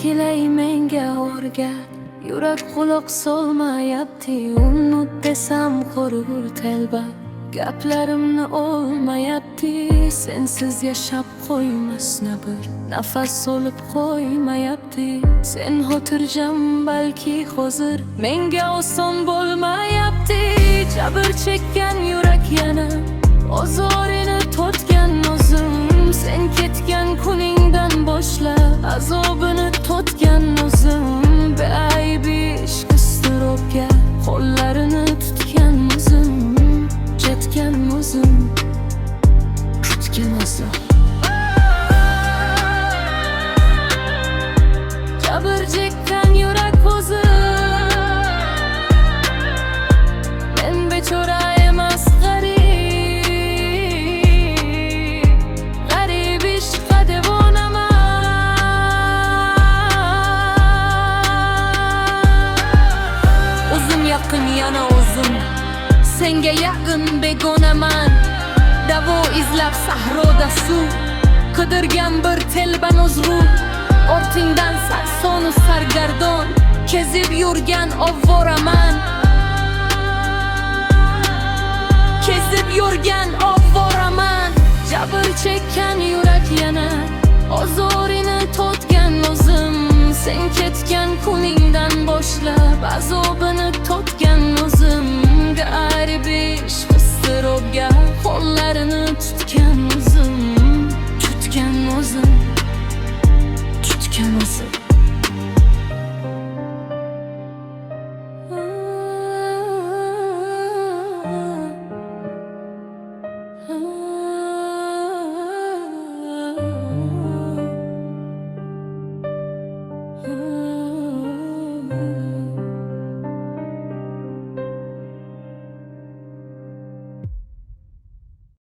kelay menga o'rgat. Yurak quloq solmayapti, unut desam qurur telba. Gaplarimni olmayapti, sensiz yashab qo'ymasna bir nafas olib qo'ymayapti. Sen xotirjam balki hozir menga oson bo'lmayapti. Jabr chekkan yurak yana ozorini totgan o'zim. Sen ketgan kuningdan boshlab azobini totgan o'zim. Beayb ishq iztirobga qo'llarini tutgan o'zim. Ketgan o'zim, kutgan o'zim. Jabr chekkan yurak o'zi. Men bechora emas, g'arib ishqqa devonaman. O'zim yaqin yana o'zim, senga yaqin begonaman. Davo izlab sahroda suv, qidirgan bir telba nuzru. Ortingdan sarsonu sargardon, kezib yurgan ovvoraman. Kezib yurgan ovvoraman. Jabr chekkan yurak yana ozorini totgan o'zim. Sen ketgan kuningdan boshlab azobini totgan o'zim. G'arib ishq iztirobga qo'llarini tutgan o'zim. Tutgan o'zim, tutgan o'zim.